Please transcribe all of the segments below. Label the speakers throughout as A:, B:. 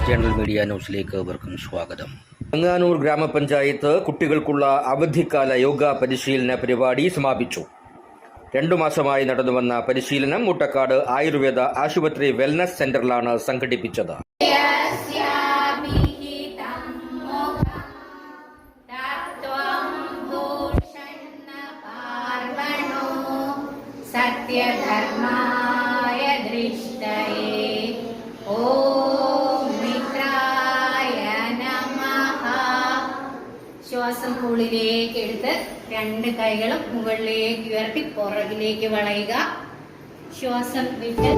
A: Journal media ന്യൂസിലേക്ക് ഏവർക്കും സ്വാഗതം. വെങ്ങാനൂർ ഗ്രാമപഞ്ചായത്ത് കുട്ടികൾക്കുള്ള അവധിക്കാല യോഗ പരിശീലന പരിപാടി സമാപിച്ചു. 2 മാസമായി നടന്നുവന്ന പരിശീലനം മുട്ടക്കാട് ആയുർവേദ ആശുപത്രി വെൽനസ് സെന്ററിലാണ് സംഘടിപ്പിച്ചത്.
B: സത്യധർമായ ദൃഷ്ടയേ ഓം മിത്രായ നമഃ. ശ്വാസം ഉള്ളിലേക്ക് എടുത്ത് 2 കൈകളും മുകളിലേക്ക് ഉയർത്തി പുറകിലേക്ക് വളയുക. ശ്വാസം വിട്ട്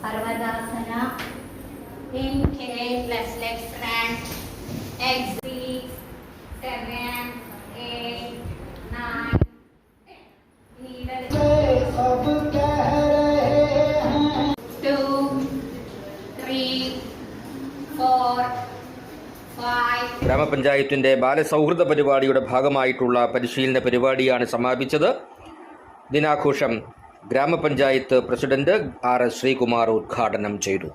B: Parvadasana. Inhale, plus legs front. Exhale, 7, 8, 9, 10. Needle. 2, 3, 4, 5.
A: ഗ്രാമപഞ്ചായത്തിന്റെ ബാലസൗഹൃദ പരിപാടിയുടെ ഭാഗമായിട്ടുള്ള പരിശീലന പരിപാടിയാണ് സമാപിച്ചത്. ദിനാഘോഷം ഗ്രാമപഞ്ചായത്ത് പ്രസിഡന്റ് RS ശ്രീകുമാർ ഉദ്ഘാടനം ചെയ്തു.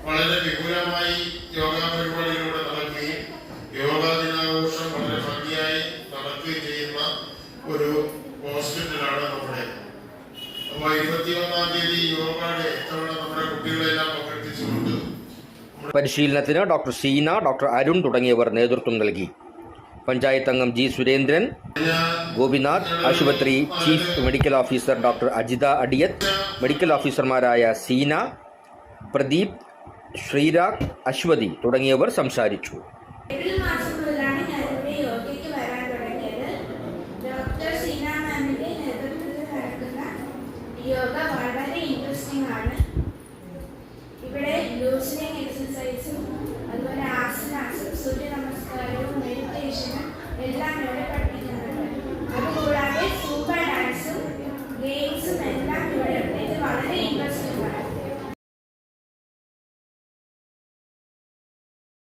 C: വളരെ വിപുലമായി യോഗ പരിപാടിയിലൂടെ നടക്കുകയും യോഗാ ദിനാഘോഷം വളരെ ഭംഗിയായി നടക്കുകയും ചെയ്യുന്ന ഒരു ഹോസ്പിറ്റലാണ് നമ്മുടെ. 21-ാം തീയതി യോഗ ഡേ ഇത്തവണ നമ്മുടെ കുട്ടികളെല്ലാം പങ്കെടുപ്പിച്ചുകൊണ്ട്
A: പരിശീലനത്തിന് ഡോക്ടർ ഷീന, ഡോക്ടർ അരുൺ തുടങ്ങിയവർ നേതൃത്വം നൽകി. പഞ്ചായത്ത് അംഗം G സുരേന്ദ്രൻ, ഗോപിനാഥ്, ആശുപത്രി chief medical officer doctor Ajitha Adiyath, medical ഓഫീസർമാരായ സീന, പ്രദീപ്, ശ്രീരാഗ്, അശ്വതി തുടങ്ങിയവർ സംസാരിച്ചു.
D: യോഗ വളരെ ഇൻട്രസ്റ്റിംഗ് ആണ്.